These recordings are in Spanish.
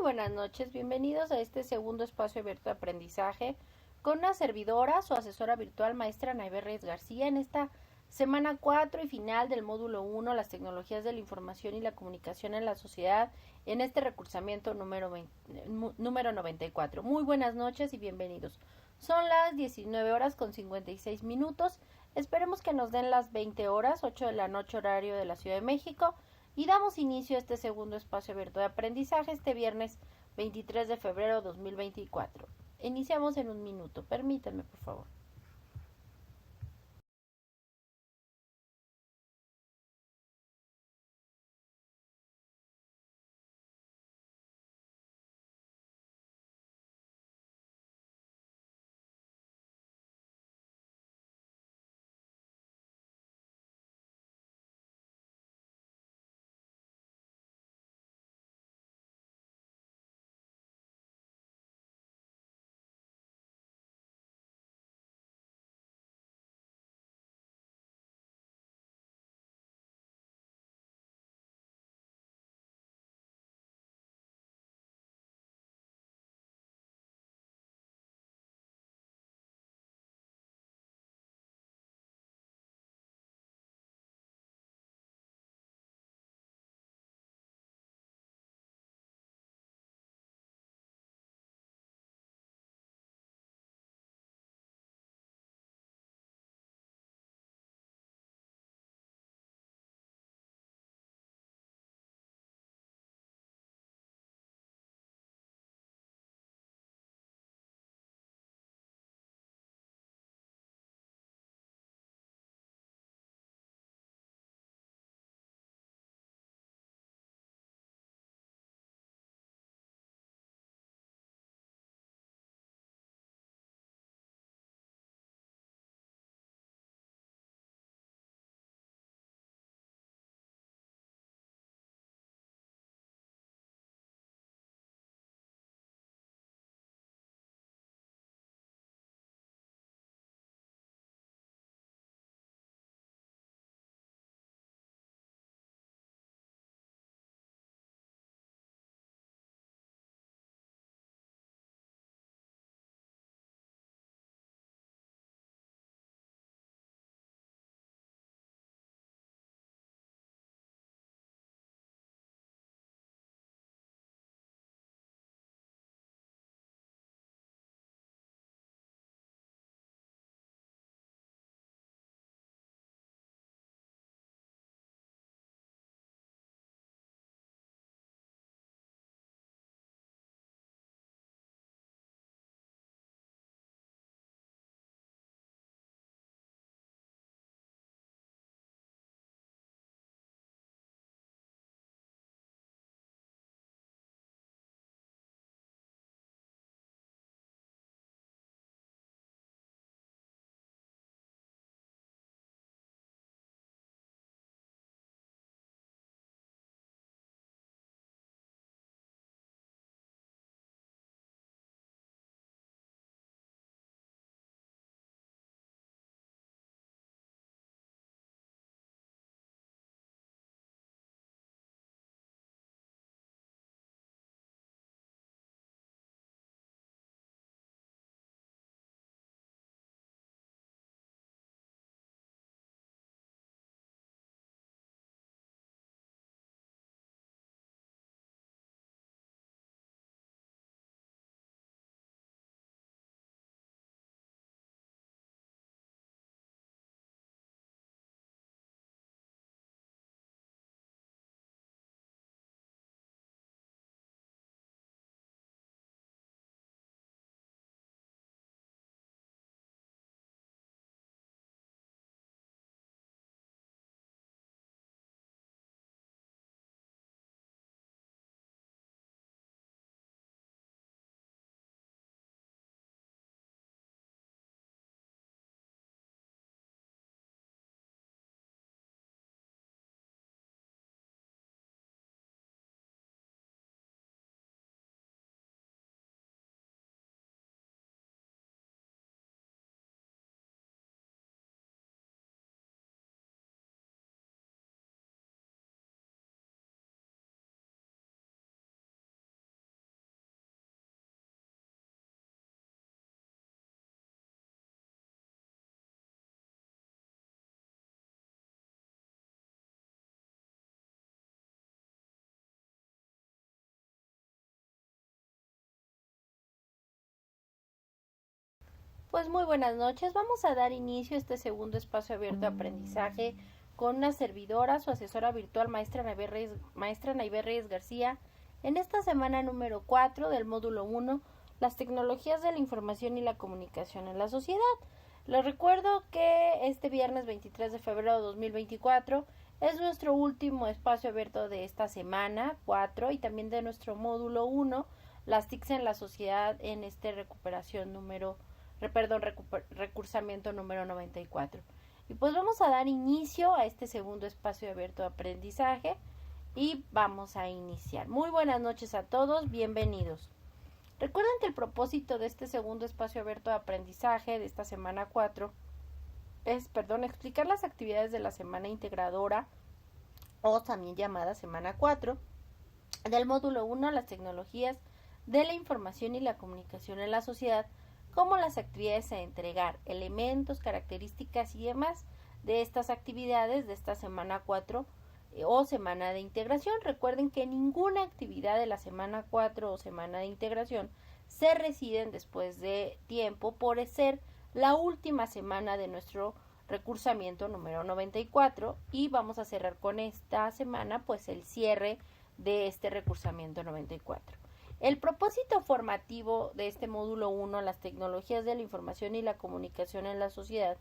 buenas noches, bienvenidos a este segundo espacio abierto de aprendizaje con una servidora, su asesora virtual, maestra Naive Reyes García, en esta semana 4 y final del módulo 1, las tecnologías de la información y la comunicación en la sociedad, en este recursamiento número 94. Muy buenas noches y bienvenidos. Son las 19 horas con 56 minutos, esperemos que nos den las 20 horas, 8 de la noche horario de la Ciudad de México, y damos inicio a este segundo espacio abierto de aprendizaje este viernes 23 de febrero de 2024. Iniciamos en un minuto. Permítanme, por favor. Pues muy buenas noches. Vamos a dar inicio a este segundo espacio abierto de aprendizaje con una servidora, su asesora virtual, maestra Naive Reyes García, en esta semana número 4 del módulo 1, las tecnologías de la información y la comunicación en la sociedad. Les recuerdo que este viernes 23 de febrero de 2024 es nuestro último espacio abierto de esta semana 4 y también de nuestro módulo 1, las TICs en la sociedad en recursamiento número 94. Y pues vamos a dar inicio a este segundo espacio abierto de aprendizaje y vamos a iniciar. Muy buenas noches a todos, bienvenidos. Recuerden que el propósito de este segundo espacio abierto de aprendizaje de esta semana 4 es, explicar las actividades de la semana integradora o también llamada semana 4 del módulo 1, las tecnologías de la información y la comunicación en la sociedad, como las actividades a entregar, elementos, características y demás de estas actividades de esta semana 4 o semana de integración. Recuerden que ninguna actividad de la semana 4 o semana de integración se residen después de tiempo por ser la última semana de nuestro recursamiento número 94 y vamos a cerrar con esta semana pues el cierre de este recursamiento 94. El propósito formativo de este módulo 1, las tecnologías de la información y la comunicación en la sociedad,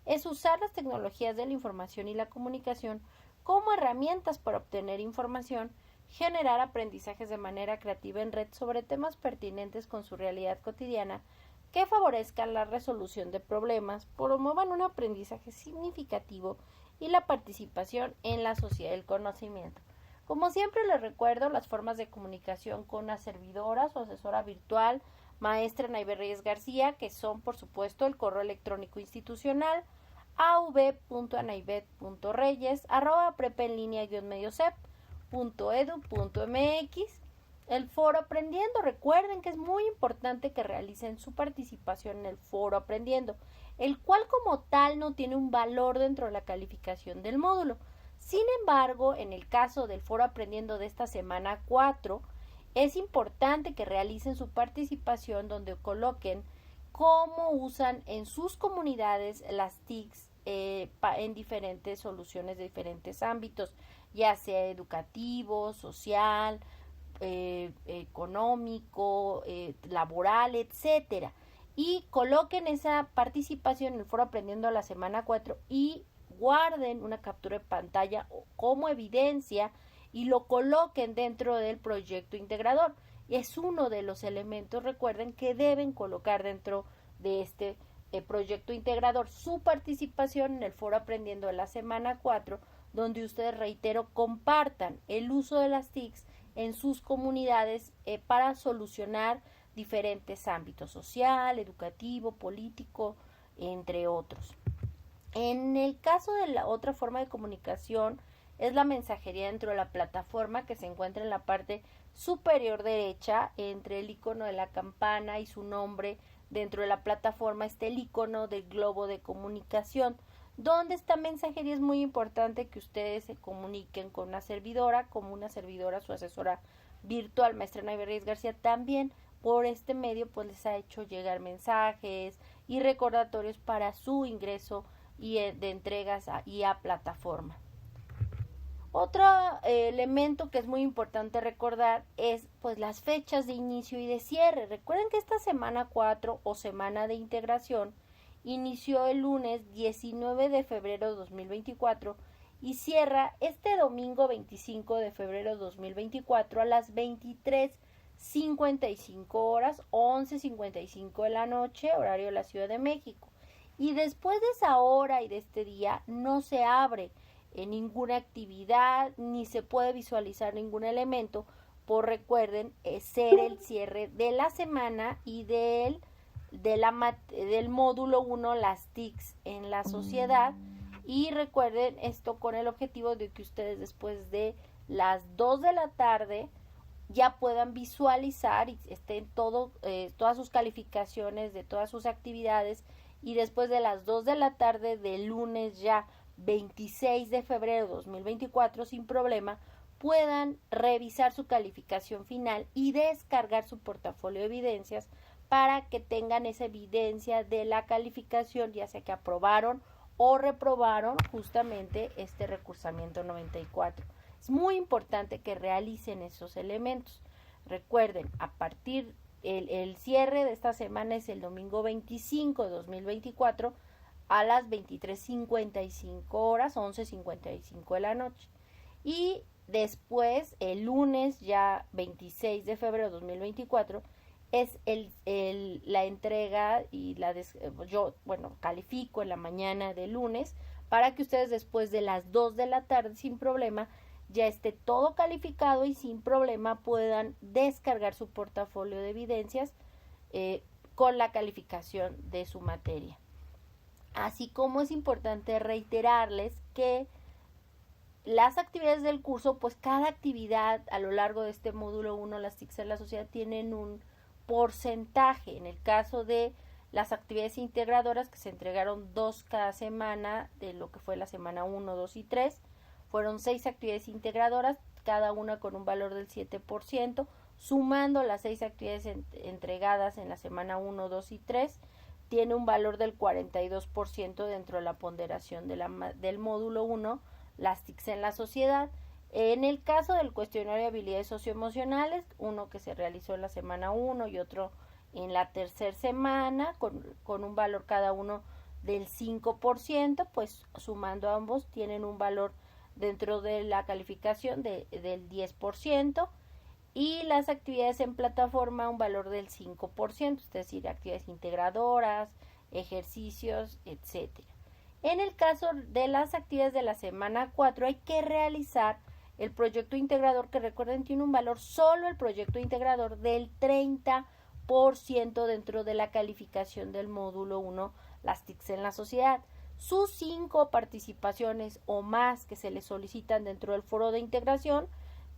es usar las tecnologías de la información y la comunicación como herramientas para obtener información, generar aprendizajes de manera creativa en red sobre temas pertinentes con su realidad cotidiana, que favorezcan la resolución de problemas, promuevan un aprendizaje significativo y la participación en la sociedad del conocimiento. Como siempre les recuerdo las formas de comunicación con una servidora, su asesora virtual, maestra Naive Reyes García, que son por supuesto el correo electrónico institucional av.anaivet.reyes@prepenlinea-mediocep.edu.mx. El foro aprendiendo, recuerden que es muy importante que realicen su participación en el foro aprendiendo, el cual como tal no tiene un valor dentro de la calificación del módulo. Sin embargo, en el caso del foro aprendiendo de esta semana 4, es importante que realicen su participación donde coloquen cómo usan en sus comunidades las TICs en diferentes soluciones de diferentes ámbitos, ya sea educativo, social, económico, laboral, etcétera. Y coloquen esa participación en el foro aprendiendo la semana 4 y guarden una captura de pantalla como evidencia y lo coloquen dentro del proyecto integrador. Es uno de los elementos, recuerden, que deben colocar dentro de este proyecto integrador su participación en el foro aprendiendo de la semana 4, donde ustedes, reitero, compartan el uso de las TICs en sus comunidades para solucionar diferentes ámbitos: social, educativo, político, entre otros. En el caso de la otra forma de comunicación es la mensajería dentro de la plataforma, que se encuentra en la parte superior derecha. Entre el icono de la campana y su nombre dentro de la plataforma está el icono del globo de comunicación. Donde esta mensajería es muy importante que ustedes se comuniquen con una servidora, como una servidora, su asesora virtual, maestra Naive Reyes García, también por este medio pues les ha hecho llegar mensajes y recordatorios para su ingreso y de entregas a plataforma. Otro elemento que es muy importante recordar es pues las fechas de inicio y de cierre. Recuerden que esta semana 4 o semana de integración inició el lunes 19 de febrero de 2024 y cierra este domingo 25 de febrero de 2024 a las 23:55 horas, 11:55 de la noche, horario de la Ciudad de México. Y después de esa hora y de este día no se abre ninguna actividad ni se puede visualizar ningún elemento, por, recuerden, ser el cierre de la semana y del módulo 1, las TICs en la sociedad. Y recuerden esto con el objetivo de que ustedes después de las 2 de la tarde ya puedan visualizar y estén todas sus calificaciones de todas sus actividades, y después de las 2 de la tarde del lunes ya 26 de febrero de 2024 sin problema puedan revisar su calificación final y descargar su portafolio de evidencias para que tengan esa evidencia de la calificación, ya sea que aprobaron o reprobaron justamente este recursamiento 94. Es muy importante que realicen esos elementos. Recuerden, a partir el cierre de esta semana es el domingo 25 de 2024 a las 23:55 horas, 11:55 de la noche. Y después, el lunes ya 26 de febrero de 2024, es la entrega y yo califico en la mañana del lunes para que ustedes después de las 2 de la tarde sin problema ya esté todo calificado y sin problema puedan descargar su portafolio de evidencias con la calificación de su materia. Así como es importante reiterarles que las actividades del curso, pues cada actividad a lo largo de este módulo 1, las TICs en la sociedad, tienen un porcentaje. En el caso de las actividades integradoras, que se entregaron 2 cada semana, de lo que fue la semana 1, 2 y 3, fueron 6 actividades integradoras, cada una con un valor del 7%, sumando las 6 actividades entregadas en la semana 1, 2 y 3, tiene un valor del 42% dentro de la ponderación del módulo 1, las TICs en la sociedad. En el caso del cuestionario de habilidades socioemocionales, uno que se realizó en la semana 1 y otro en la tercera semana, con un valor cada uno del 5%, pues sumando ambos tienen un valor dentro de la calificación del 10%, y las actividades en plataforma un valor del 5%, es decir, actividades integradoras, ejercicios, etcétera. En el caso de las actividades de la semana 4 hay que realizar el proyecto integrador, que recuerden tiene un valor solo el proyecto integrador del 30% dentro de la calificación del módulo 1, las TICs en la sociedad. Sus 5 participaciones o más que se les solicitan dentro del foro de integración,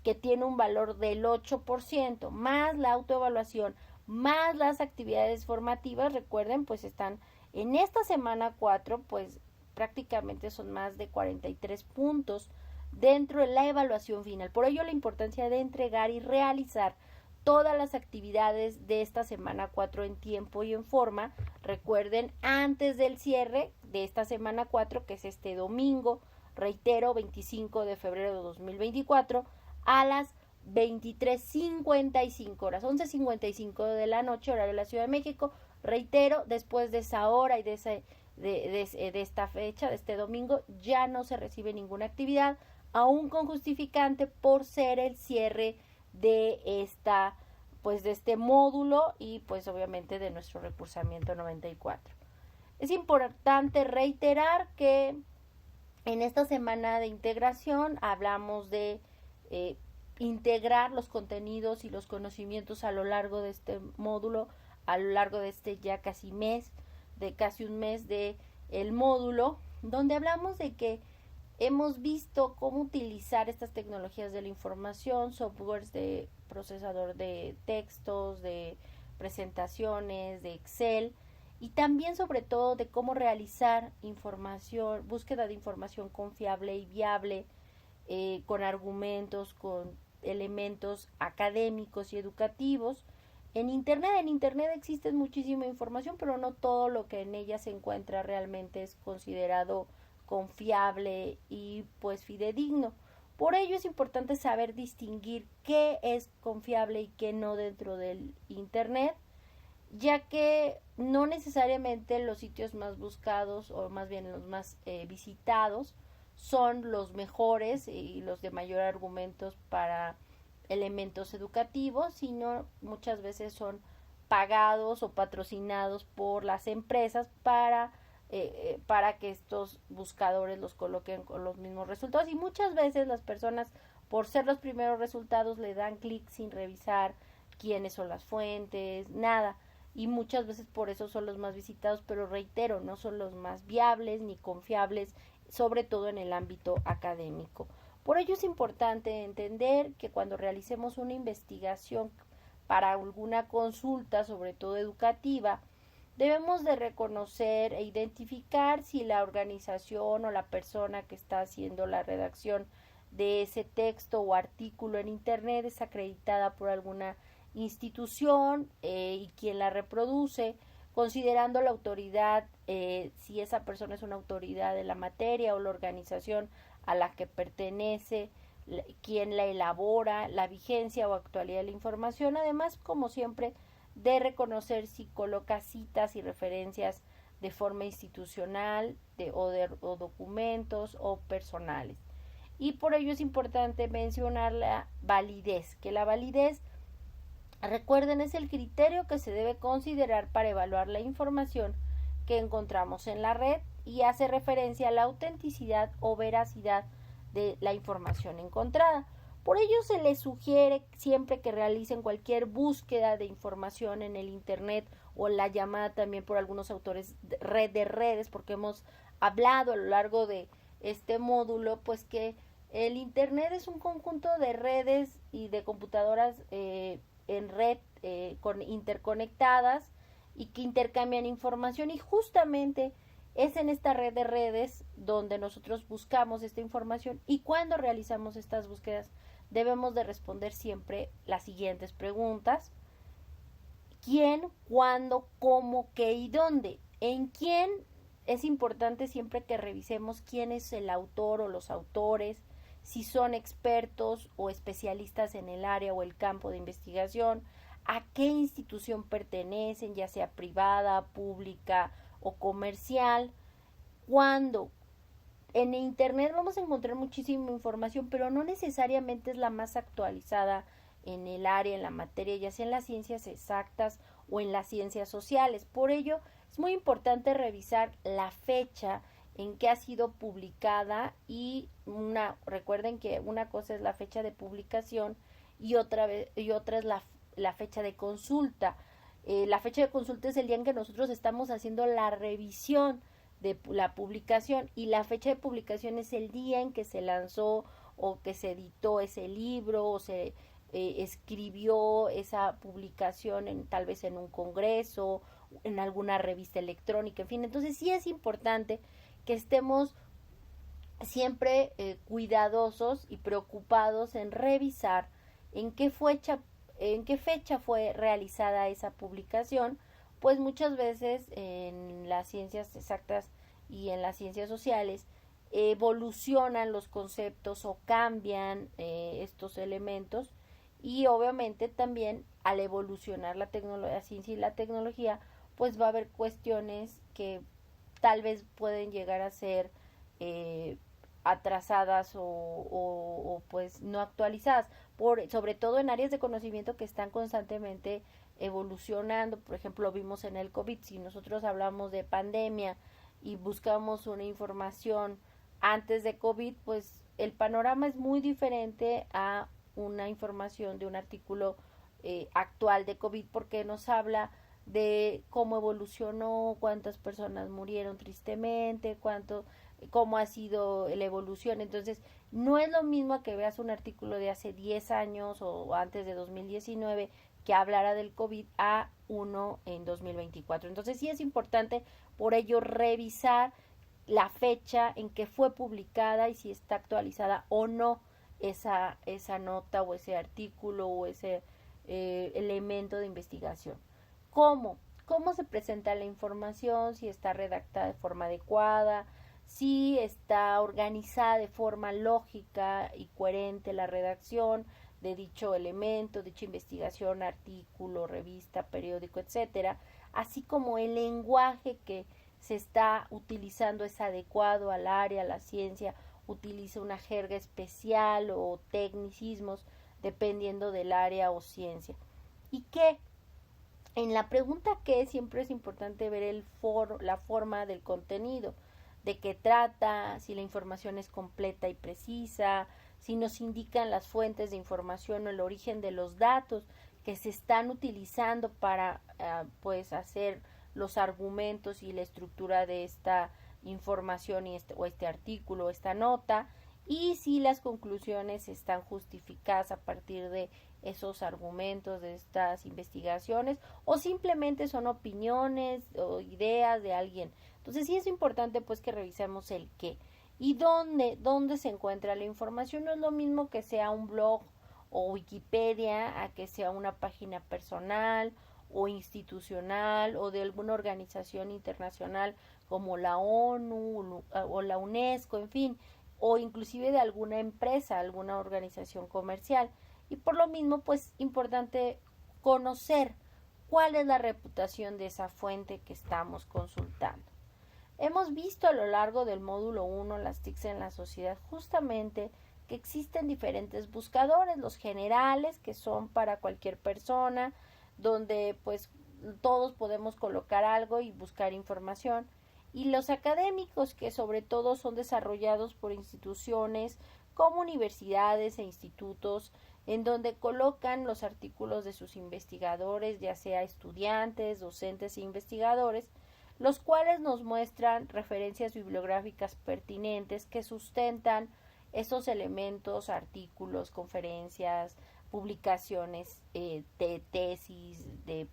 que tiene un valor del 8%, más la autoevaluación, más las actividades formativas, recuerden, pues están en esta semana 4, pues prácticamente son más de 43 puntos dentro de la evaluación final. Por ello la importancia de entregar y realizar todas las actividades de esta semana 4 en tiempo y en forma. Recuerden, antes del cierre de esta semana 4, que es este domingo, reitero, 25 de febrero de 2024, a las 23:55 horas, 11:55 de la noche, horario de la Ciudad de México. Reitero, después de esa hora y de esta fecha, de este domingo, ya no se recibe ninguna actividad, aún con justificante por ser el cierre de este módulo y pues obviamente de nuestro recursamiento 94. Es importante reiterar que en esta semana de integración hablamos de integrar los contenidos y los conocimientos a lo largo de este módulo, a lo largo de este ya casi un mes de el módulo, donde hablamos de que hemos visto cómo utilizar estas tecnologías de la información, softwares de procesador de textos, de presentaciones, de Excel, y también sobre todo de cómo realizar búsqueda de información confiable y viable, con argumentos, con elementos académicos y educativos. En Internet existe muchísima información, pero no todo lo que en ella se encuentra realmente es considerado confiable y pues fidedigno. Por ello es importante saber distinguir qué es confiable y qué no dentro del Internet, ya que no necesariamente los sitios más buscados o más bien los más visitados son los mejores y los de mayor argumentos para elementos educativos, sino muchas veces son pagados o patrocinados por las empresas para que estos buscadores los coloquen con los mismos resultados, y muchas veces las personas, por ser los primeros resultados, le dan clic sin revisar quiénes son las fuentes, nada, y muchas veces por eso son los más visitados, pero reitero, no son los más viables ni confiables, sobre todo en el ámbito académico. Por ello es importante entender que cuando realicemos una investigación para alguna consulta, sobre todo educativa, debemos de reconocer e identificar si la organización o la persona que está haciendo la redacción de ese texto o artículo en Internet es acreditada por alguna institución y quien la reproduce, considerando la autoridad, si esa persona es una autoridad de la materia o la organización a la que pertenece, quien la elabora, la vigencia o actualidad de la información, además, como siempre, de reconocer si coloca citas y referencias de forma institucional o documentos o personales. Y por ello es importante mencionar la validez, que la validez, recuerden, es el criterio que se debe considerar para evaluar la información que encontramos en la red y hace referencia a la autenticidad o veracidad de la información encontrada. Por ello se les sugiere siempre que realicen cualquier búsqueda de información en el internet o la llamada también por algunos autores red de redes, porque hemos hablado a lo largo de este módulo, pues que el internet es un conjunto de redes y de computadoras en red interconectadas y que intercambian información, y justamente es en esta red de redes donde nosotros buscamos esta información, y cuando realizamos estas búsquedas debemos de responder siempre las siguientes preguntas: ¿quién, cuándo, cómo, qué y dónde? En quién es importante siempre que revisemos quién es el autor o los autores, si son expertos o especialistas en el área o el campo de investigación, a qué institución pertenecen, ya sea privada, pública o comercial. Cuándo. En internet vamos a encontrar muchísima información, pero no necesariamente es la más actualizada en el área, en la materia, ya sea en las ciencias exactas o en las ciencias sociales. Por ello, es muy importante revisar la fecha en que ha sido publicada y recuerden que una cosa es la fecha de publicación y otra es la fecha de consulta. La fecha de consulta es el día en que nosotros estamos haciendo la revisión de la publicación, y la fecha de publicación es el día en que se lanzó o que se editó ese libro o se escribió esa publicación tal vez en un congreso, en alguna revista electrónica, en fin. Entonces sí es importante que estemos siempre cuidadosos y preocupados en revisar en qué fecha fue realizada esa publicación, pues muchas veces en las ciencias exactas y en las ciencias sociales evolucionan los conceptos o cambian estos elementos, y obviamente también al evolucionar la ciencia y la tecnología, pues va a haber cuestiones que tal vez pueden llegar a ser atrasadas o pues no actualizadas, sobre todo en áreas de conocimiento que están constantemente evolucionando. Por ejemplo, vimos en el COVID, si nosotros hablamos de pandemia y buscamos una información antes de COVID, pues el panorama es muy diferente a una información de un artículo actual de COVID, porque nos habla de cómo evolucionó, cuántas personas murieron tristemente, cómo ha sido la evolución. Entonces, no es lo mismo que veas un artículo de hace 10 años o antes de 2019 que hablara del COVID a uno en 2024. Entonces, sí es importante por ello revisar la fecha en que fue publicada y si está actualizada o no esa nota o ese artículo o ese elemento de investigación. ¿Cómo? ¿Cómo se presenta la información? Si está redactada de forma adecuada, si está organizada de forma lógica y coherente la redacción de dicho elemento, dicha investigación, artículo, revista, periódico, etcétera, así como el lenguaje que se está utilizando es adecuado al área, a la ciencia, utiliza una jerga especial o tecnicismos dependiendo del área o ciencia. ¿Y qué? En la pregunta qué siempre es importante ver la forma del contenido, de qué trata, si la información es completa y precisa, si nos indican las fuentes de información o el origen de los datos que se están utilizando para pues hacer los argumentos y la estructura de esta información o este artículo o esta nota, y si las conclusiones están justificadas a partir de esos argumentos, de estas investigaciones, o simplemente son opiniones o ideas de alguien. Entonces sí es importante pues que revisemos el qué y dónde se encuentra la información. No es lo mismo que sea un blog o Wikipedia a que sea una página personal o institucional o de alguna organización internacional como la ONU o la UNESCO, en fin, o inclusive de alguna empresa, alguna organización comercial. Y por lo mismo, pues, importante conocer cuál es la reputación de esa fuente que estamos consultando. Hemos visto a lo largo del módulo 1, las TICs en la sociedad, justamente que existen diferentes buscadores, los generales, que son para cualquier persona, donde pues todos podemos colocar algo y buscar información, y los académicos, que sobre todo son desarrollados por instituciones como universidades e institutos, en donde colocan los artículos de sus investigadores, ya sea estudiantes, docentes e investigadores, los cuales nos muestran referencias bibliográficas pertinentes que sustentan esos elementos, artículos, conferencias, publicaciones de tesis, de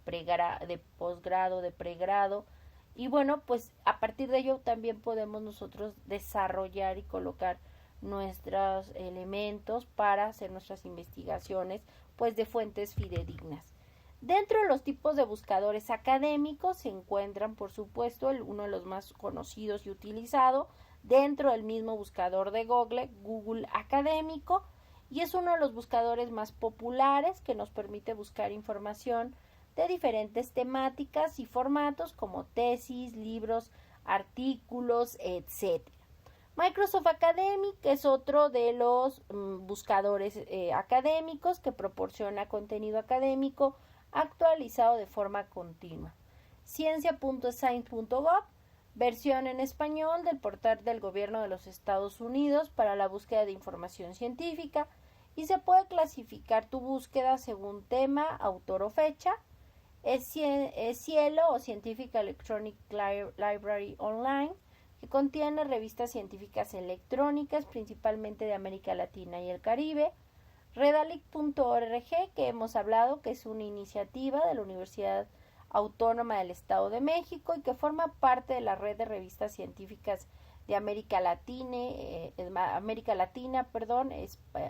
posgrado, de pregrado. Y bueno, pues a partir de ello también podemos nosotros desarrollar y colocar nuestros elementos para hacer nuestras investigaciones, pues de fuentes fidedignas. Dentro de los tipos de buscadores académicos se encuentran, por supuesto, uno de los más conocidos y utilizado dentro del mismo buscador de Google, Google Académico, y es uno de los buscadores más populares que nos permite buscar información de diferentes temáticas y formatos como tesis, libros, artículos, etc. Microsoft Academic es otro de los buscadores académicos que proporciona contenido académico actualizado de forma continua. Ciencia.science.gov, versión en español del portal del gobierno de los Estados Unidos para la búsqueda de información científica, y se puede clasificar tu búsqueda según tema, autor o fecha. Es Cielo o Scientific Electronic Library Online, que contiene revistas científicas electrónicas, principalmente de América Latina y el Caribe. Redalyc.org, que hemos hablado, que es una iniciativa de la Universidad Autónoma del Estado de México y que forma parte de la red de revistas científicas de América Latina,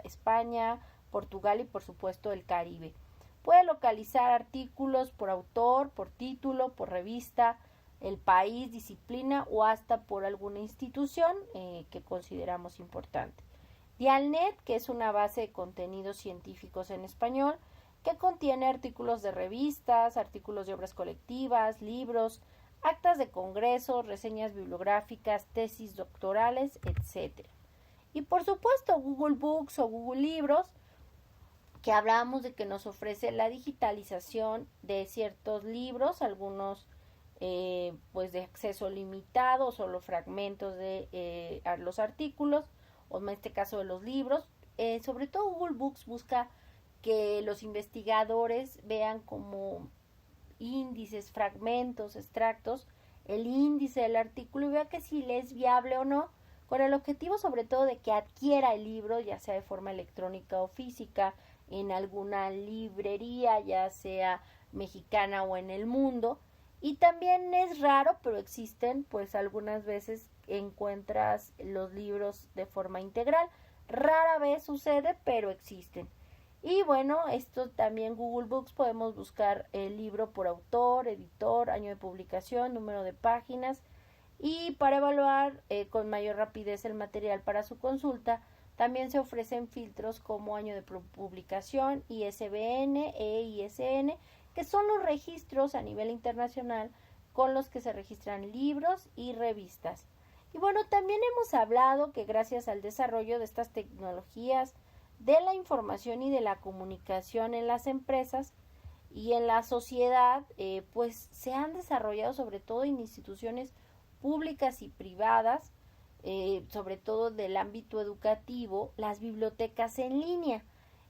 España, Portugal y por supuesto el Caribe. Puede localizar artículos por autor, por título, por revista, el país, disciplina o hasta por alguna institución que consideramos importante. Dialnet, que es una base de contenidos científicos en español, que contiene artículos de revistas, artículos de obras colectivas, libros, actas de congresos, reseñas bibliográficas, tesis doctorales, etc. Y por supuesto Google Books o Google Libros, que hablamos de que nos ofrece la digitalización de ciertos libros, algunos pues de acceso limitado, solo fragmentos de los artículos, o en este caso de los libros. Sobre todo Google Books busca que los investigadores vean como índices, fragmentos, extractos, el índice del artículo y vea que si le es viable o no, con el objetivo sobre todo de que adquiera el libro, ya sea de forma electrónica o física, en alguna librería, ya sea mexicana o en el mundo. Y también es raro, pero existen, pues algunas veces encuentras los libros de forma integral. Rara vez sucede, pero existen. Y bueno, esto también Google Books podemos buscar el libro por autor, editor, año de publicación, número de páginas, y para evaluar con mayor rapidez el material para su consulta también se ofrecen filtros como año de publicación, ISBN e ISN, que son los registros a nivel internacional con los que se registran libros y revistas. Y bueno, también hemos hablado que gracias al desarrollo de estas tecnologías de la información y de la comunicación en las empresas y en la sociedad, pues se han desarrollado sobre todo en instituciones públicas y privadas, sobre todo del ámbito educativo, las bibliotecas en línea,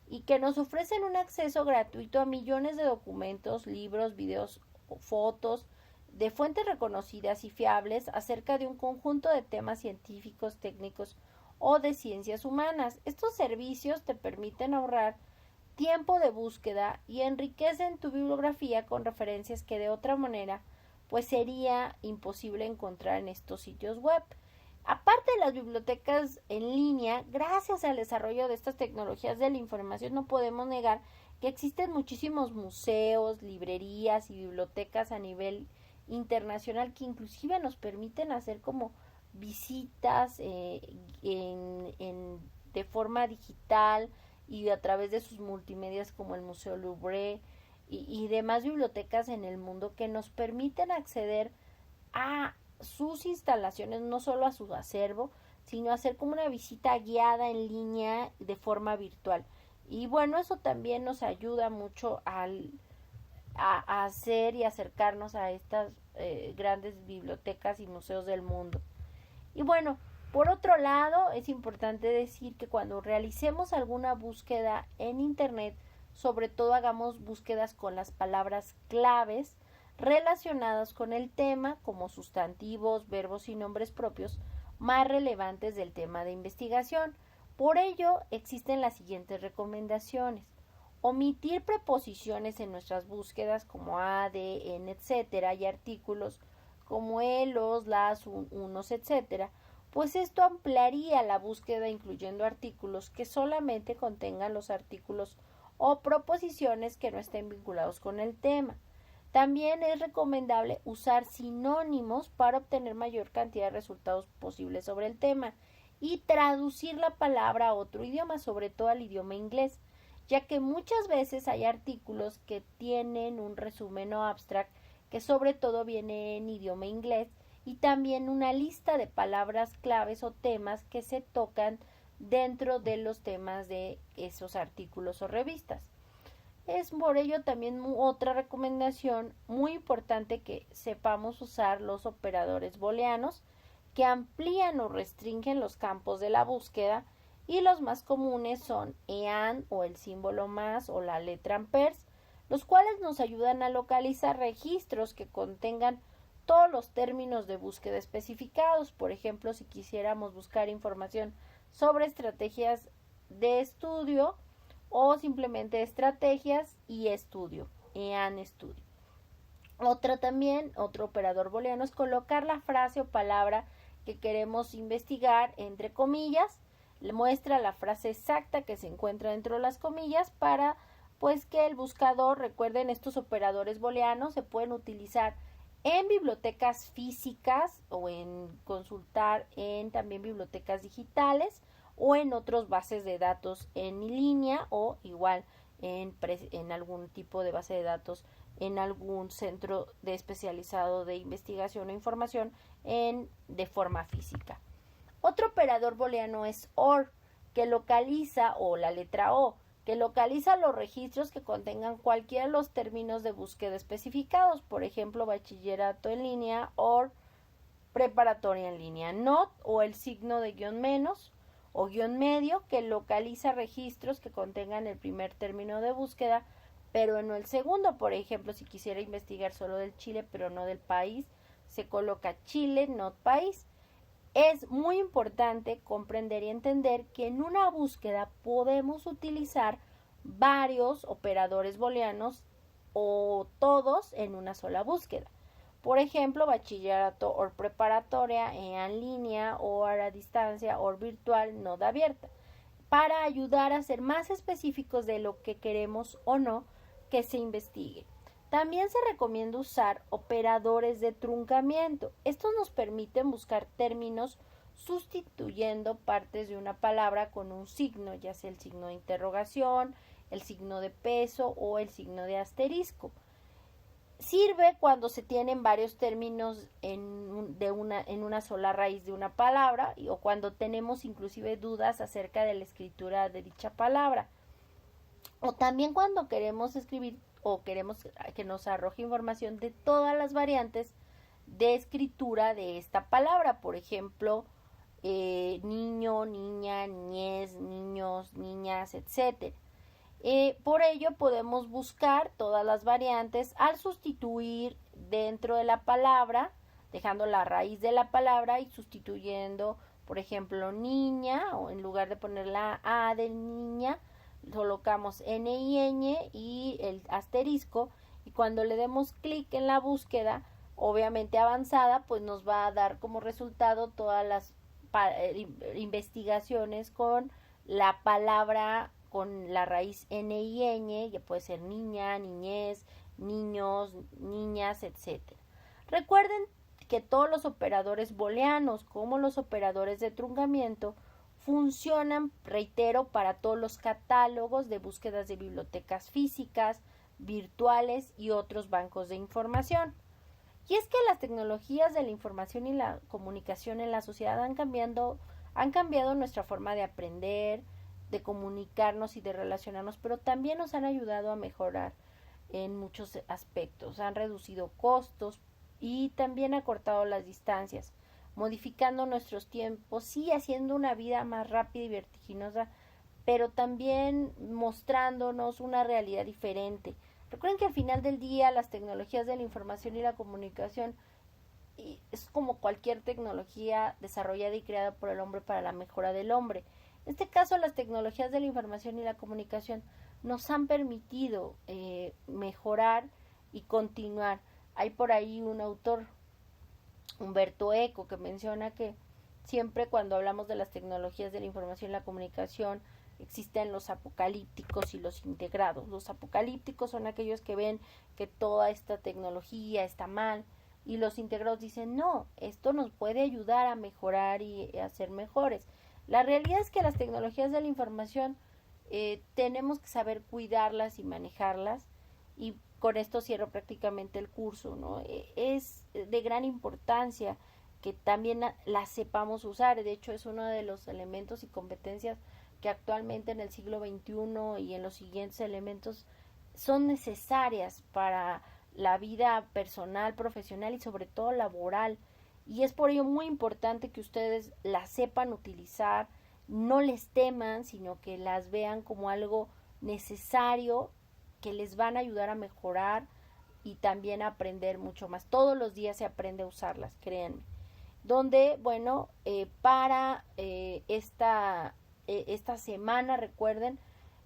y que nos ofrecen un acceso gratuito a millones de documentos, libros, videos, fotos, de fuentes reconocidas y fiables acerca de un conjunto de temas científicos, técnicos o de ciencias humanas. Estos servicios te permiten ahorrar tiempo de búsqueda y enriquecen tu bibliografía con referencias que de otra manera pues sería imposible encontrar en estos sitios web. Aparte de las bibliotecas en línea, gracias al desarrollo de estas tecnologías de la información, no podemos negar que existen muchísimos museos, librerías y bibliotecas a nivel internacional que inclusive nos permiten hacer como visitas de forma digital y a través de sus multimedias como el Museo Louvre y demás bibliotecas en el mundo que nos permiten acceder a sus instalaciones, no solo a su acervo, sino hacer como una visita guiada en línea de forma virtual. Y bueno, eso también nos ayuda mucho a hacer y acercarnos a estas grandes bibliotecas y museos del mundo. Y bueno, por otro lado, es importante decir que cuando realicemos alguna búsqueda en Internet, sobre todo hagamos búsquedas con las palabras claves relacionadas con el tema, como sustantivos, verbos y nombres propios más relevantes del tema de investigación. Por ello, existen las siguientes recomendaciones. Omitir preposiciones en nuestras búsquedas como a, de, en, etcétera, y artículos como el, los, las, unos, etcétera, pues esto ampliaría la búsqueda incluyendo artículos que solamente contengan los artículos o proposiciones que no estén vinculados con el tema. También es recomendable usar sinónimos para obtener mayor cantidad de resultados posibles sobre el tema y traducir la palabra a otro idioma, sobre todo al idioma inglés, ya que muchas veces hay artículos que tienen un resumen o abstract que sobre todo viene en idioma inglés y también una lista de palabras claves o temas que se tocan dentro de los temas de esos artículos o revistas. Es por ello también otra recomendación muy importante que sepamos usar los operadores booleanos que amplían o restringen los campos de la búsqueda y los más comunes son EAN o el símbolo más o la letra Ampers, los cuales nos ayudan a localizar registros que contengan todos los términos de búsqueda especificados. Por ejemplo, si quisiéramos buscar información sobre estrategias de estudio o simplemente estrategias y estudio, EAN estudio. Otro operador booleano es colocar la frase o palabra que queremos investigar entre comillas, le muestra la frase exacta que se encuentra dentro de las comillas para pues que el buscador, recuerden, estos operadores booleanos se pueden utilizar en bibliotecas físicas o en consultar en también bibliotecas digitales o en otras bases de datos en línea o igual en algún tipo de base de datos en algún centro de especializado de investigación o información de forma física. Otro operador booleano es OR, que localiza, o la letra O, que localiza los registros que contengan cualquiera de los términos de búsqueda especificados, por ejemplo, bachillerato en línea o preparatoria en línea, NOT o el signo de guión menos o guión medio, que localiza registros que contengan el primer término de búsqueda, pero no el segundo. Por ejemplo, si quisiera investigar solo del Chile, pero no del país, se coloca Chile, not país. Es muy importante comprender y entender que en una búsqueda podemos utilizar varios operadores booleanos o todos en una sola búsqueda. Por ejemplo, bachillerato o preparatoria en línea o a distancia o virtual no abierta, para ayudar a ser más específicos de lo que queremos o no que se investigue. También se recomienda usar operadores de truncamiento. Estos nos permiten buscar términos sustituyendo partes de una palabra con un signo, ya sea el signo de interrogación, el signo de peso o el signo de asterisco. Sirve cuando se tienen varios términos en una sola raíz de una palabra o cuando tenemos inclusive dudas acerca de la escritura de dicha palabra. O también cuando queremos escribir o queremos que nos arroje información de todas las variantes de escritura de esta palabra. Por ejemplo, niño, niña, niñez, niños, niñas, etc. Por ello podemos buscar todas las variantes al sustituir dentro de la palabra, dejando la raíz de la palabra y sustituyendo, por ejemplo, niña, o en lugar de poner la A de niña, colocamos N y Ñ y el asterisco, y cuando le demos clic en la búsqueda, obviamente avanzada, pues nos va a dar como resultado todas las investigaciones con la palabra con la raíz N y ñ, que puede ser niña, niñez, niños, niñas, etc. Recuerden que todos los operadores booleanos, como los operadores de truncamiento, funcionan, reitero, para todos los catálogos de búsquedas de bibliotecas físicas, virtuales y otros bancos de información. Y es que las tecnologías de la información y la comunicación en la sociedad han cambiado nuestra forma de aprender, de comunicarnos y de relacionarnos, pero también nos han ayudado a mejorar en muchos aspectos. Han reducido costos y también acortado las distancias, modificando nuestros tiempos, sí, haciendo una vida más rápida y vertiginosa, pero también mostrándonos una realidad diferente. Recuerden que al final del día las tecnologías de la información y la comunicación es como cualquier tecnología desarrollada y creada por el hombre para la mejora del hombre. En este caso, las tecnologías de la información y la comunicación nos han permitido mejorar y continuar. Hay por ahí un autor, Humberto Eco, que menciona que siempre cuando hablamos de las tecnologías de la información y la comunicación existen los apocalípticos y los integrados. Los apocalípticos son aquellos que ven que toda esta tecnología está mal, y los integrados dicen, no, esto nos puede ayudar a mejorar y a ser mejores. La realidad es que las tecnologías de la información tenemos que saber cuidarlas y manejarlas, y con esto cierro prácticamente el curso, ¿no? Es de gran importancia que también las sepamos usar. De hecho, es uno de los elementos y competencias que actualmente en el siglo XXI y en los siguientes elementos son necesarias para la vida personal, profesional y sobre todo laboral. Y es por ello muy importante que ustedes las sepan utilizar, no les teman, sino que las vean como algo necesario, que les van a ayudar a mejorar y también a aprender mucho más. Todos los días se aprende a usarlas, créanme. Donde, bueno, para esta semana, recuerden,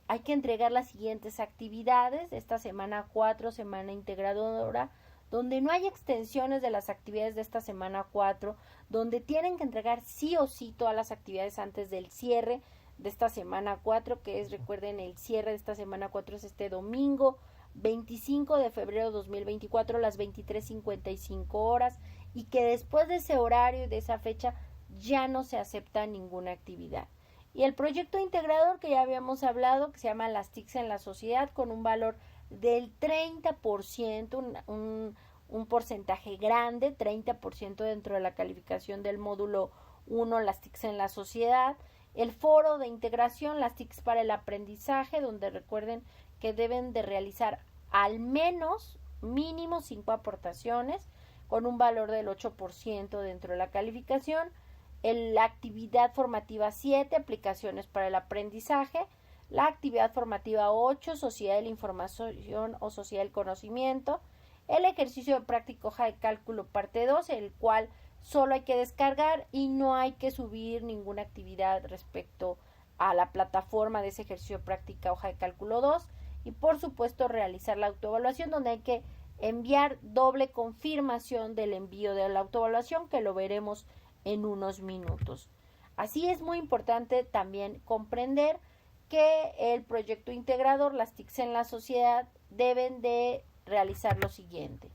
hay que entregar las siguientes actividades. Esta semana 4, semana integradora, donde no hay extensiones de las actividades de esta semana 4, donde tienen que entregar sí o sí todas las actividades antes del cierre de esta semana 4, que es, recuerden, el cierre de esta semana 4 es este domingo 25 de febrero de 2024 a las 23:55 horas, y que después de ese horario y de esa fecha ya no se acepta ninguna actividad. Y el proyecto integrador que ya habíamos hablado, que se llama Las TICs en la Sociedad, con un valor del 30%, un porcentaje grande, 30% dentro de la calificación del módulo 1, Las TICs en la Sociedad. El foro de integración, Las TICs para el aprendizaje, donde recuerden que deben de realizar al menos mínimo 5 aportaciones, con un valor del 8% dentro de la calificación. La actividad formativa 7, aplicaciones para el aprendizaje. La actividad formativa 8, sociedad de la información o sociedad del conocimiento. El ejercicio de práctica hoja de cálculo parte 2, el cual solo hay que descargar y no hay que subir ninguna actividad respecto a la plataforma de ese ejercicio de práctica hoja de cálculo 2. Y por supuesto realizar la autoevaluación, donde hay que enviar doble confirmación del envío de la autoevaluación, que lo veremos en unos minutos. Así es muy importante también comprender que el proyecto integrador, las TICs en la sociedad, deben de realizar lo siguiente.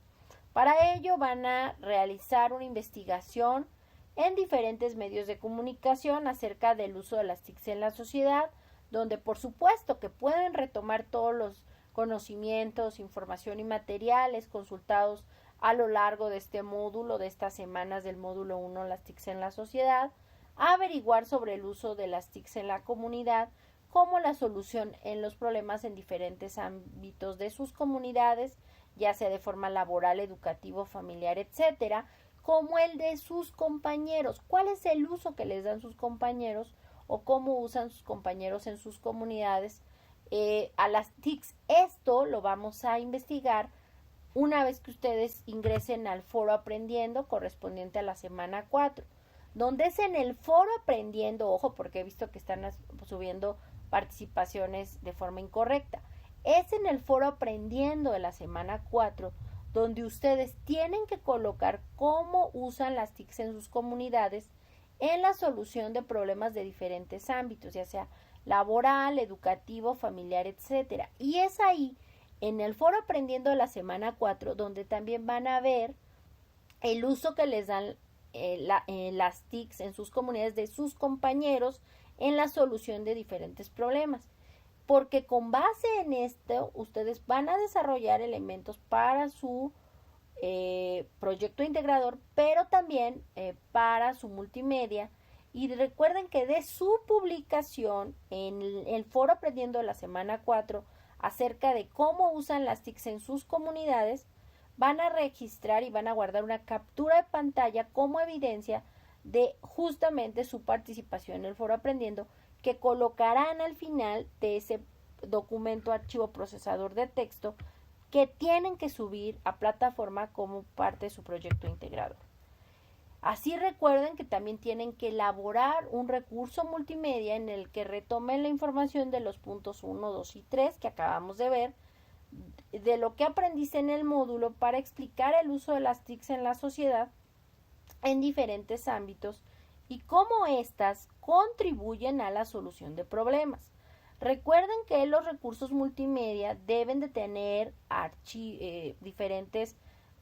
Para ello van a realizar una investigación en diferentes medios de comunicación acerca del uso de las TICs en la sociedad, donde por supuesto que pueden retomar todos los conocimientos, información y materiales consultados a lo largo de este módulo, de estas semanas del módulo 1, las TICs en la sociedad, averiguar sobre el uso de las TICs en la comunidad como la solución en los problemas en diferentes ámbitos de sus comunidades, ya sea de forma laboral, educativo, familiar, etcétera, como el de sus compañeros. ¿Cuál es el uso que les dan sus compañeros o cómo usan sus compañeros en sus comunidades a las TICs? Esto lo vamos a investigar una vez que ustedes ingresen al foro aprendiendo correspondiente a la semana 4, donde es en el foro aprendiendo, ojo, porque he visto que están subiendo participaciones de forma incorrecta, es en el foro aprendiendo de la semana 4 donde ustedes tienen que colocar cómo usan las TICs en sus comunidades en la solución de problemas de diferentes ámbitos, ya sea laboral, educativo, familiar, etcétera. Y es ahí, en el foro Aprendiendo de la semana 4, donde también van a ver el uso que les dan las TICs en sus comunidades de sus compañeros en la solución de diferentes problemas. Porque con base en esto, ustedes van a desarrollar elementos para su proyecto integrador, pero también para su multimedia. Y recuerden que de su publicación en el foro Aprendiendo de la semana 4 acerca de cómo usan las TICs en sus comunidades, van a registrar y van a guardar una captura de pantalla como evidencia de justamente su participación en el foro Aprendiendo, que colocarán al final de ese documento archivo procesador de texto que tienen que subir a plataforma como parte de su proyecto integrador. Así recuerden que también tienen que elaborar un recurso multimedia en el que retomen la información de los puntos 1, 2 y 3 que acabamos de ver, de lo que aprendiste en el módulo para explicar el uso de las TICs en la sociedad en diferentes ámbitos y cómo éstas contribuyen a la solución de problemas. Recuerden que los recursos multimedia deben de tener diferentes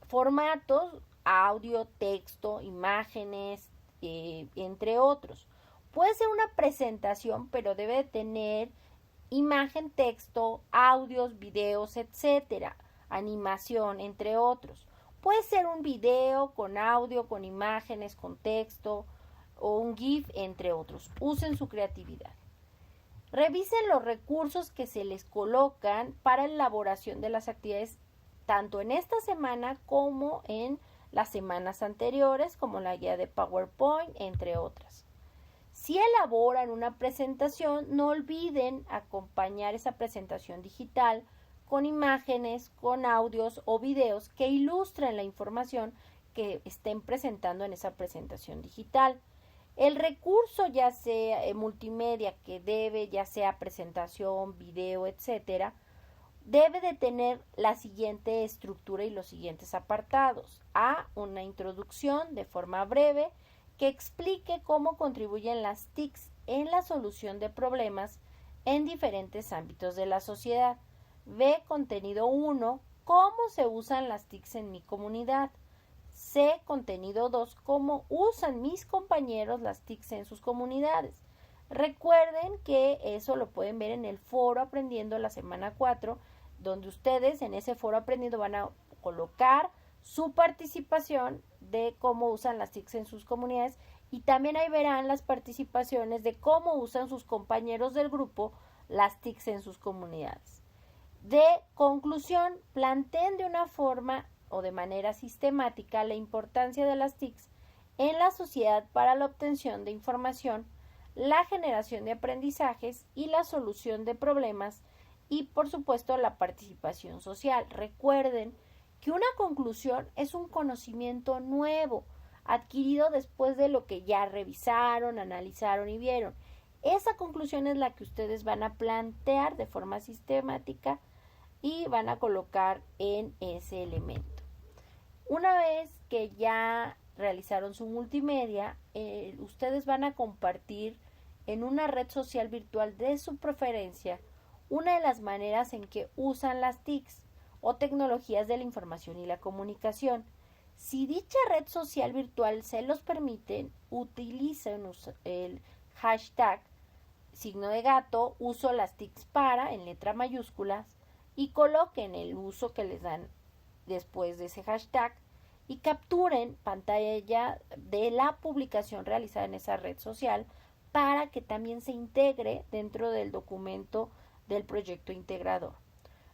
formatos, audio, texto, imágenes, entre otros. Puede ser una presentación, pero debe de tener imagen, texto, audios, videos, etcétera, animación, entre otros. Puede ser un video con audio, con imágenes, con texto o un GIF, entre otros. Usen su creatividad. Revisen los recursos que se les colocan para la elaboración de las actividades tanto en esta semana como en las semanas anteriores, como la guía de PowerPoint, entre otras. Si elaboran una presentación, no olviden acompañar esa presentación digital con imágenes, con audios o videos que ilustren la información que estén presentando en esa presentación digital. El recurso, ya sea multimedia, que debe, ya sea presentación, video, etcétera, debe de tener la siguiente estructura y los siguientes apartados. A, una introducción de forma breve que explique cómo contribuyen las TICs en la solución de problemas en diferentes ámbitos de la sociedad. B, contenido 1, cómo se usan las TICs en mi comunidad. C, contenido 2, cómo usan mis compañeros las TICs en sus comunidades. Recuerden que eso lo pueden ver en el foro Aprendiendo la semana 4, donde ustedes en ese foro Aprendiendo van a colocar su participación de cómo usan las TICs en sus comunidades y también ahí verán las participaciones de cómo usan sus compañeros del grupo las TICs en sus comunidades. De conclusión, planteen de una forma o de manera sistemática la importancia de las TICs en la sociedad para la obtención de información, la generación de aprendizajes y la solución de problemas y, por supuesto, la participación social. Recuerden que una conclusión es un conocimiento nuevo, adquirido después de lo que ya revisaron, analizaron y vieron. Esa conclusión es la que ustedes van a plantear de forma sistemática y van a colocar en ese elemento. Una vez que ya realizaron su multimedia, ustedes van a compartir en una red social virtual de su preferencia una de las maneras en que usan las TICs o tecnologías de la información y la comunicación. Si dicha red social virtual se los permite, utilicen el hashtag signo de gato, uso las TICs para, en letra mayúsculas, y coloquen el uso que les dan después de ese hashtag y capturen pantalla de la publicación realizada en esa red social para que también se integre dentro del documento del proyecto integrador.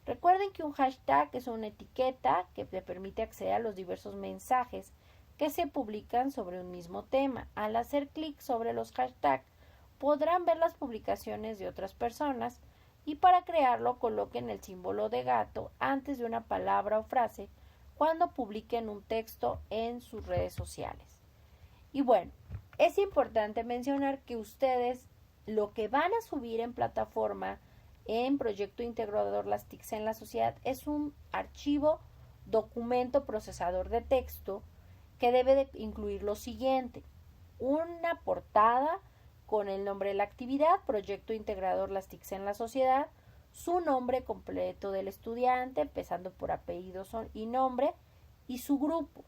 Recuerden que un hashtag es una etiqueta que te permite acceder a los diversos mensajes que se publican sobre un mismo tema. Al hacer clic sobre los hashtags podrán ver las publicaciones de otras personas y para crearlo coloquen el símbolo de gato antes de una palabra o frase cuando publiquen un texto en sus redes sociales. Y bueno, es importante mencionar que ustedes lo que van a subir en plataforma en proyecto integrador las TICs en la sociedad es un archivo documento procesador de texto que debe de incluir lo siguiente: una portada con el nombre de la actividad, proyecto integrador las TICs en la sociedad, su nombre completo del estudiante, empezando por apellido y nombre, y su grupo.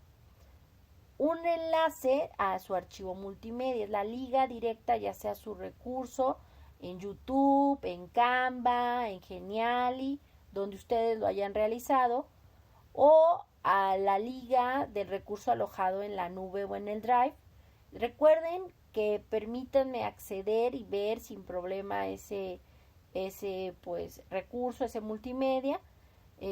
Un enlace a su archivo multimedia, la liga directa, ya sea su recurso en YouTube, en Canva, en Geniali, donde ustedes lo hayan realizado, o a la liga del recurso alojado en la nube o en el Drive. Recuerden que permítanme acceder y ver sin problema ese pues recurso, ese multimedia.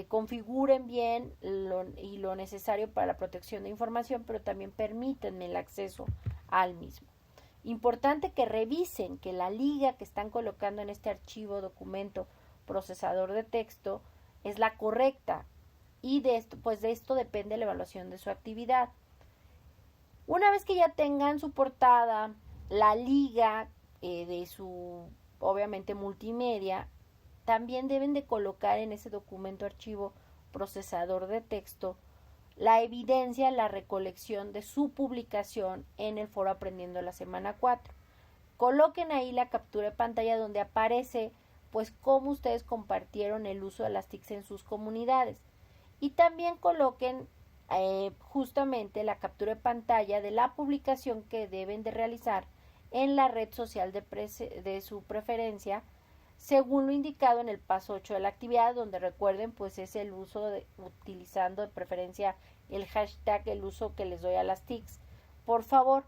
Configuren bien lo necesario para la protección de información, pero también permítanme el acceso al mismo. Importante que revisen que la liga que están colocando en este archivo, documento, procesador de texto, es la correcta, y de esto depende la evaluación de su actividad. Una vez que ya tengan su portada, la liga de su, obviamente, multimedia, también deben de colocar en ese documento archivo procesador de texto la evidencia, la recolección de su publicación en el foro Aprendiendo la Semana 4. Coloquen ahí la captura de pantalla donde aparece pues cómo ustedes compartieron el uso de las TICs en sus comunidades. Y también coloquen justamente la captura de pantalla de la publicación que deben de realizar en la red social de su preferencia, según lo indicado en el paso 8 de la actividad, donde recuerden pues es el uso utilizando de preferencia el hashtag, el uso que les doy a las TICs, por favor.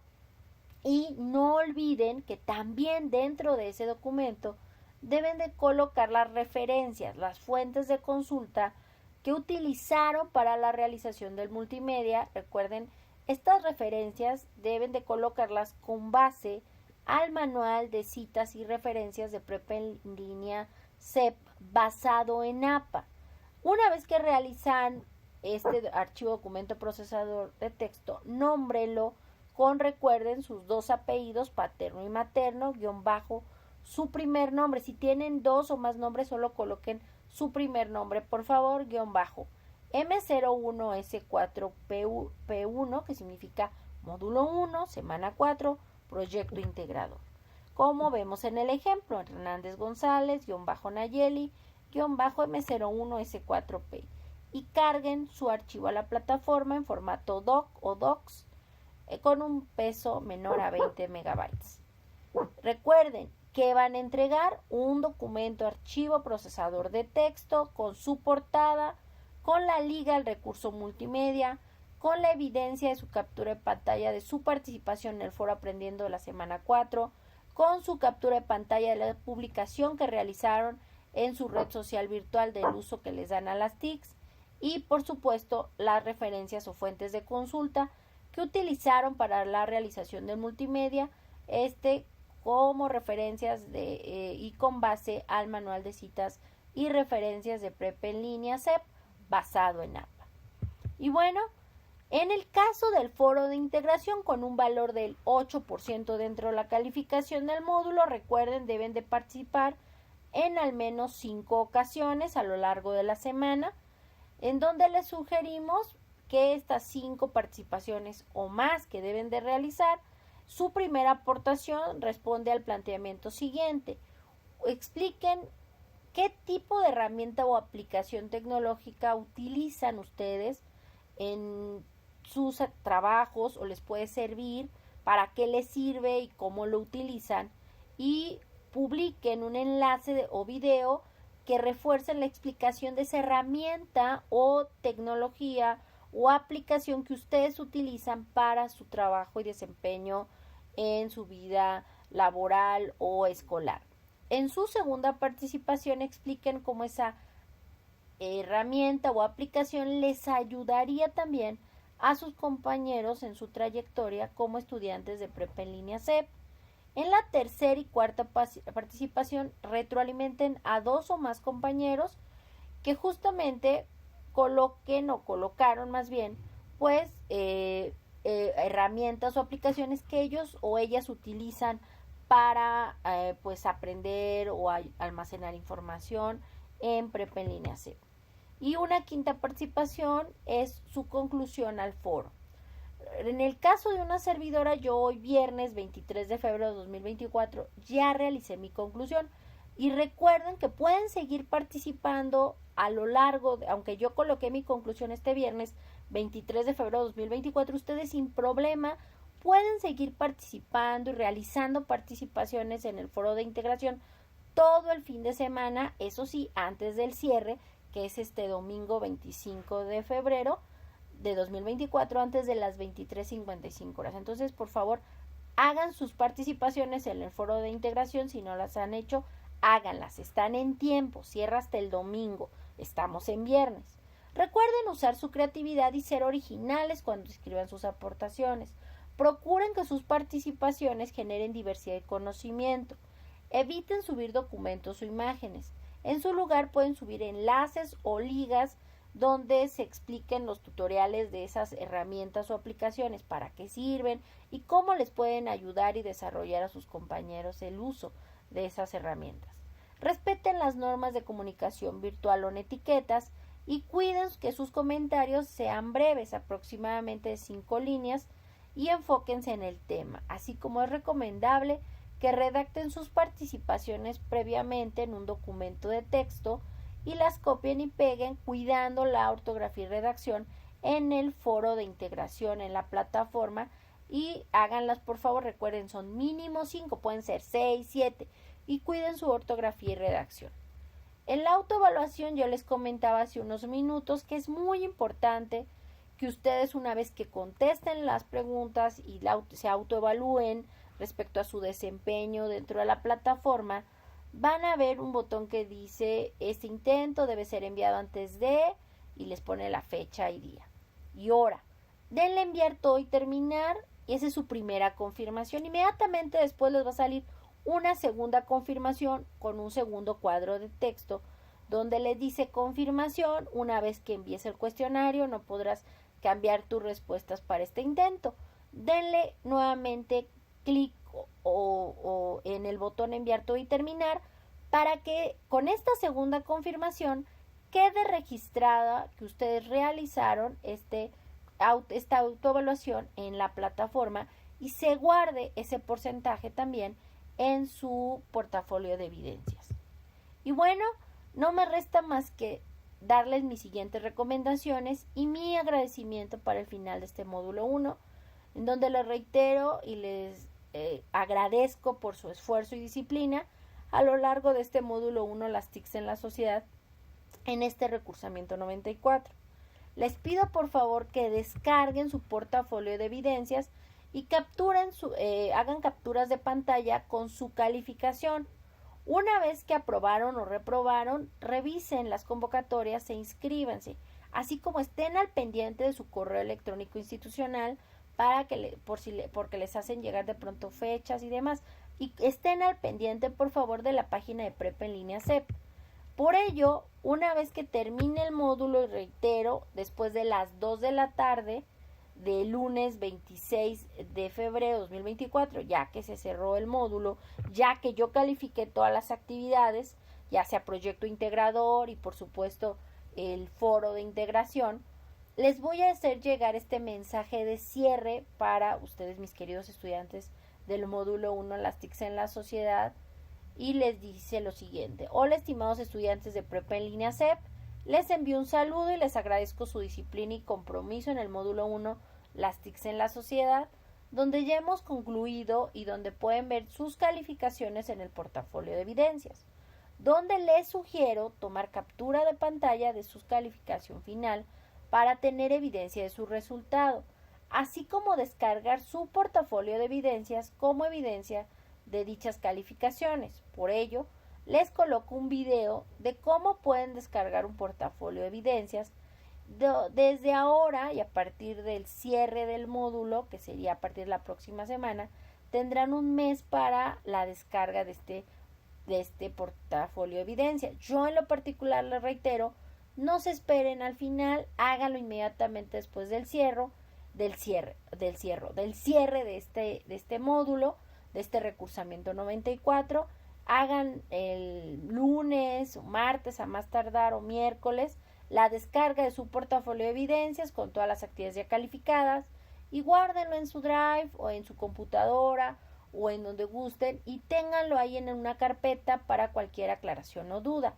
Y no olviden que también dentro de ese documento deben de colocar las referencias, las fuentes de consulta que utilizaron para la realización del multimedia. Recuerden, estas referencias deben de colocarlas con base al manual de citas y referencias de Prepa en línea CEP basado en APA. Una vez que realizan este archivo documento procesador de texto, nómbrelo con, recuerden, sus dos apellidos, paterno y materno, guión bajo, su primer nombre. Si tienen dos o más nombres, solo coloquen su primer nombre, por favor, guión bajo, M01S4P1, que significa módulo 1, semana 4, proyecto integrador. Como vemos en el ejemplo, Hernández González, guión bajo Nayeli, guión bajo M01S4P. Y carguen su archivo a la plataforma en formato doc o docs con un peso menor a 20 megabytes. Recuerden que van a entregar un documento archivo procesador de texto con su portada, con la liga al recurso multimedia, con la evidencia de su captura de pantalla de su participación en el foro Aprendiendo de la semana 4, con su captura de pantalla de la publicación que realizaron en su red social virtual del uso que les dan a las TICs, y por supuesto las referencias o fuentes de consulta que utilizaron para la realización del multimedia, como referencias y con base al manual de citas y referencias de Prepa en línea CEP basado en APA. Y bueno, en el caso del foro de integración con un valor del 8% dentro de la calificación del módulo, recuerden, deben de participar en al menos 5 ocasiones a lo largo de la semana, en donde les sugerimos que estas 5 participaciones o más que deben de realizar, su primera aportación responde al planteamiento siguiente. Expliquen qué tipo de herramienta o aplicación tecnológica utilizan ustedes en sus trabajos o les puede servir, para qué les sirve y cómo lo utilizan, y publiquen un enlace o video que refuercen la explicación de esa herramienta o tecnología o aplicación que ustedes utilizan para su trabajo y desempeño en su vida laboral o escolar. En su segunda participación expliquen cómo esa herramienta o aplicación les ayudaría también a sus compañeros en su trayectoria como estudiantes de Prepa en línea CEP. En la tercera y cuarta participación retroalimenten a 2 o más compañeros que justamente colocaron más bien pues herramientas o aplicaciones que ellos o ellas utilizan para pues aprender o almacenar información en Prepa en línea CEP. Y una quinta participación es su conclusión al foro. En el caso de una servidora, yo hoy viernes 23 de febrero de 2024 ya realicé mi conclusión. Y recuerden que pueden seguir participando a lo largo, aunque yo coloqué mi conclusión este viernes 23 de febrero de 2024, ustedes sin problema pueden seguir participando y realizando participaciones en el foro de integración todo el fin de semana, eso sí, antes del cierre, que es este domingo 25 de febrero de 2024, antes de las 23:55 horas. Entonces, por favor, hagan sus participaciones en el foro de integración. Si no las han hecho, háganlas. Están en tiempo. Cierra hasta el domingo. Estamos en viernes. Recuerden usar su creatividad y ser originales cuando escriban sus aportaciones. Procuren que sus participaciones generen diversidad y conocimiento. Eviten subir documentos o imágenes. En su lugar pueden subir enlaces o ligas donde se expliquen los tutoriales de esas herramientas o aplicaciones, para qué sirven y cómo les pueden ayudar y desarrollar a sus compañeros el uso de esas herramientas. Respeten las normas de comunicación virtual o en etiquetas y cuiden que sus comentarios sean breves, aproximadamente de 5 líneas, y enfóquense en el tema, así como es recomendable que redacten sus participaciones previamente en un documento de texto y las copien y peguen cuidando la ortografía y redacción en el foro de integración en la plataforma, y háganlas por favor, recuerden, son mínimo 5, pueden ser 6, 7, y cuiden su ortografía y redacción. En la autoevaluación yo les comentaba hace unos minutos que es muy importante que ustedes, una vez que contesten las preguntas y se autoevalúen respecto a su desempeño dentro de la plataforma, van a ver un botón que dice este intento debe ser enviado antes de, y les pone la fecha y día y hora. Denle enviar todo y terminar, y esa es su primera confirmación. Inmediatamente después les va a salir una segunda confirmación con un segundo cuadro de texto donde les dice confirmación. Una vez que envíes el cuestionario no podrás cambiar tus respuestas para este intento. Denle nuevamente clic o en el botón enviar todo y terminar, para que con esta segunda confirmación quede registrada que ustedes realizaron esta autoevaluación en la plataforma y se guarde ese porcentaje también en su portafolio de evidencias. Y bueno, no me resta más que darles mis siguientes recomendaciones y mi agradecimiento para el final de este módulo 1, en donde les reitero y les agradezco por su esfuerzo y disciplina a lo largo de este módulo 1, las TICs en la sociedad, en este recursamiento 94. Les pido por favor que descarguen su portafolio de evidencias y hagan capturas de pantalla con su calificación. Una vez que aprobaron o reprobaron, revisen las convocatorias e inscríbanse, así como estén al pendiente de su correo electrónico institucional para que porque les hacen llegar de pronto fechas y demás, y estén al pendiente por favor de la página de Prepa en línea CEP. Por ello, una vez que termine el módulo, y reitero, después de las 2 de la tarde del lunes 26 de febrero de 2024, ya que se cerró el módulo, ya que yo califiqué todas las actividades, ya sea proyecto integrador y por supuesto el foro de integración, les voy a hacer llegar este mensaje de cierre para ustedes, mis queridos estudiantes del módulo 1, las TICs en la sociedad, y les dice lo siguiente: hola estimados estudiantes de Prepa en línea CEP, les envío un saludo y les agradezco su disciplina y compromiso en el módulo 1, las TICs en la sociedad, donde ya hemos concluido y donde pueden ver sus calificaciones en el portafolio de evidencias, donde les sugiero tomar captura de pantalla de su calificación final para tener evidencia de su resultado, así como descargar su portafolio de evidencias como evidencia de dichas calificaciones. Por ello, les coloco un video de cómo pueden descargar un portafolio de evidencias desde ahora, y a partir del cierre del módulo, que sería a partir de la próxima semana, tendrán un mes para la descarga de este portafolio de evidencias. Yo en lo particular les reitero, no se esperen al final, háganlo inmediatamente después del cierre de este módulo, de este recursamiento 94. Hagan el lunes o martes a más tardar o miércoles la descarga de su portafolio de evidencias con todas las actividades ya calificadas, y guárdenlo en su Drive o en su computadora o en donde gusten y ténganlo ahí en una carpeta para cualquier aclaración o duda.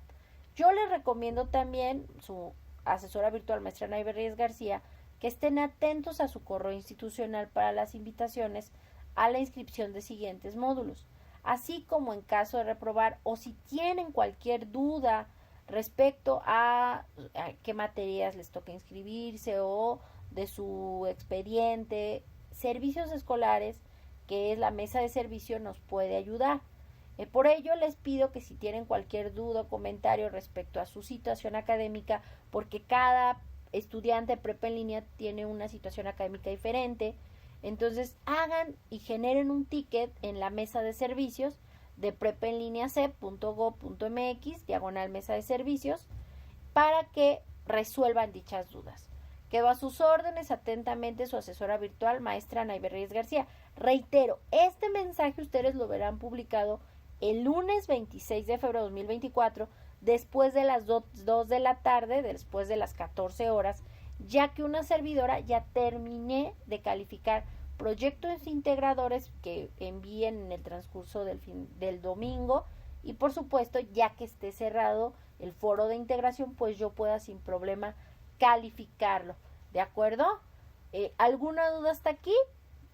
Yo les recomiendo también, su asesora virtual maestra Naive Reyes García, que estén atentos a su correo institucional para las invitaciones a la inscripción de siguientes módulos, así como en caso de reprobar o si tienen cualquier duda respecto a qué materias les toca inscribirse o de su expediente, servicios escolares, que es la mesa de servicio, nos puede ayudar. Por ello les pido que si tienen cualquier duda o comentario respecto a su situación académica, porque cada estudiante de prepa en línea tiene una situación académica diferente, entonces hagan y generen un ticket en la mesa de servicios de prepaenlineacep.gov.mx, / mesa de servicios, para que resuelvan dichas dudas. Quedo a sus órdenes, atentamente su asesora virtual, maestra Naive Reyes García. Reitero, este mensaje ustedes lo verán publicado el lunes 26 de febrero de 2024, después de las 2 de la tarde, después de las 14 horas, ya que una servidora ya terminé de calificar proyectos integradores que envíen en el transcurso del domingo y por supuesto ya que esté cerrado el foro de integración, pues yo pueda sin problema calificarlo. ¿De acuerdo? ¿Alguna duda hasta aquí?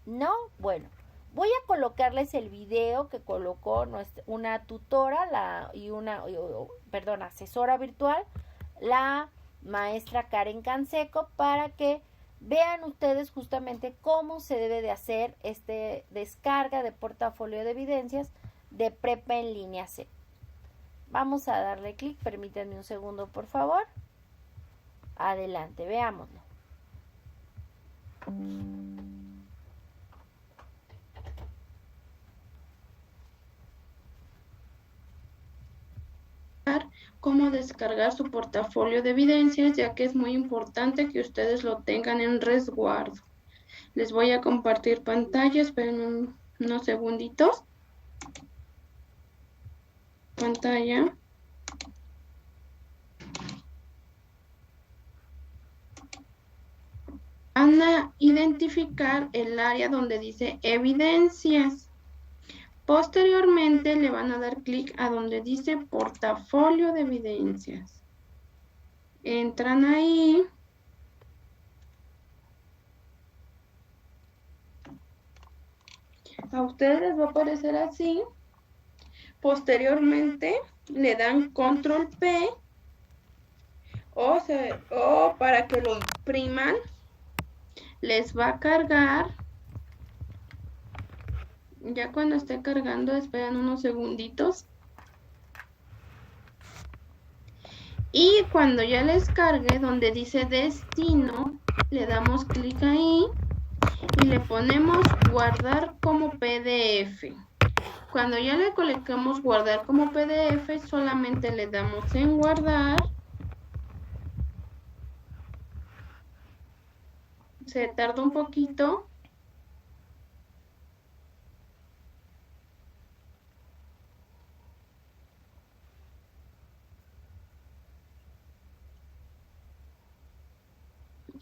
¿No? Bueno, voy a colocarles el video que colocó una tutora asesora virtual, la maestra Karen Canseco, para que vean ustedes justamente cómo se debe de hacer descarga de portafolio de evidencias de Prepa en Línea C. Vamos a darle clic, permítanme un segundo por favor. Adelante, veámoslo. Cómo descargar su portafolio de evidencias, ya que es muy importante que ustedes lo tengan en resguardo. Les voy a compartir pantalla, esperen unos segunditos. Pantalla. Van a identificar el área donde dice evidencias. Posteriormente le van a dar clic a donde dice portafolio de evidencias. Entran ahí. A ustedes les va a aparecer así. Posteriormente le dan control P o para que lo impriman les va a cargar. Ya cuando esté cargando, esperan unos segunditos. Y cuando ya les cargue, donde dice destino, le damos clic ahí y le ponemos guardar como PDF. Cuando ya le colocamos guardar como PDF, solamente le damos en guardar. Se tarda un poquito.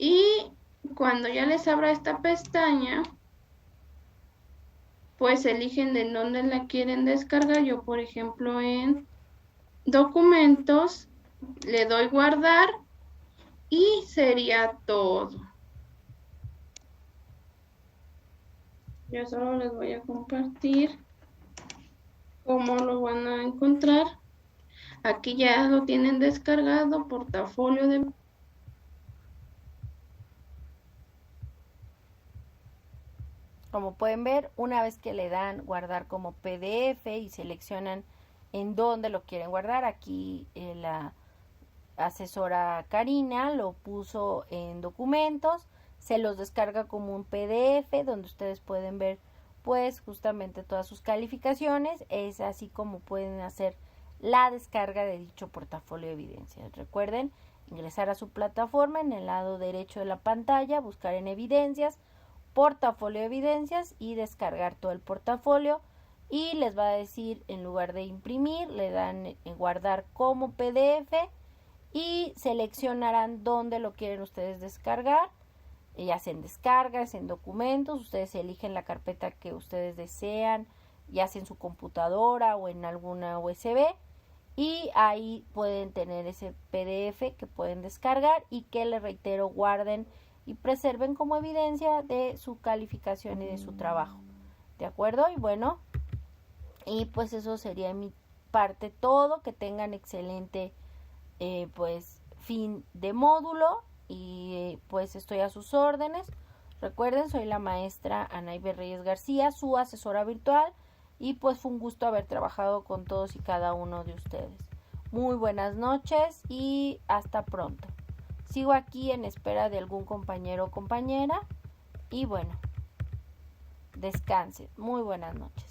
Y cuando ya les abra esta pestaña, pues eligen de dónde la quieren descargar. Yo, por ejemplo, en documentos, le doy guardar y sería todo. Yo solo les voy a compartir cómo lo van a encontrar. Aquí ya lo tienen descargado, portafolio de... Como pueden ver, una vez que le dan guardar como PDF y seleccionan en dónde lo quieren guardar, aquí la asesora Karina lo puso en documentos, se los descarga como un PDF donde ustedes pueden ver pues justamente todas sus calificaciones. Es así como pueden hacer la descarga de dicho portafolio de evidencias. Recuerden ingresar a su plataforma, en el lado derecho de la pantalla, buscar en evidencias, portafolio de evidencias y descargar todo el portafolio, y les va a decir, en lugar de imprimir, le dan en guardar como PDF y seleccionarán dónde lo quieren ustedes descargar ya sea en descargas, en documentos. Ustedes eligen la carpeta que ustedes desean, ya sea en su computadora o en alguna USB, y ahí pueden tener ese PDF que pueden descargar y que, les reitero, guarden y preserven como evidencia de su calificación y de su trabajo. ¿De acuerdo? Y bueno, y pues eso sería de mi parte todo. Que tengan excelente pues fin de módulo, y pues estoy a sus órdenes. Recuerden, soy la maestra Anaiber Reyes García, su asesora virtual, y pues fue un gusto haber trabajado con todos y cada uno de ustedes. Muy buenas noches y hasta pronto. Sigo aquí en espera de algún compañero o compañera, y bueno, descansen. Muy buenas noches.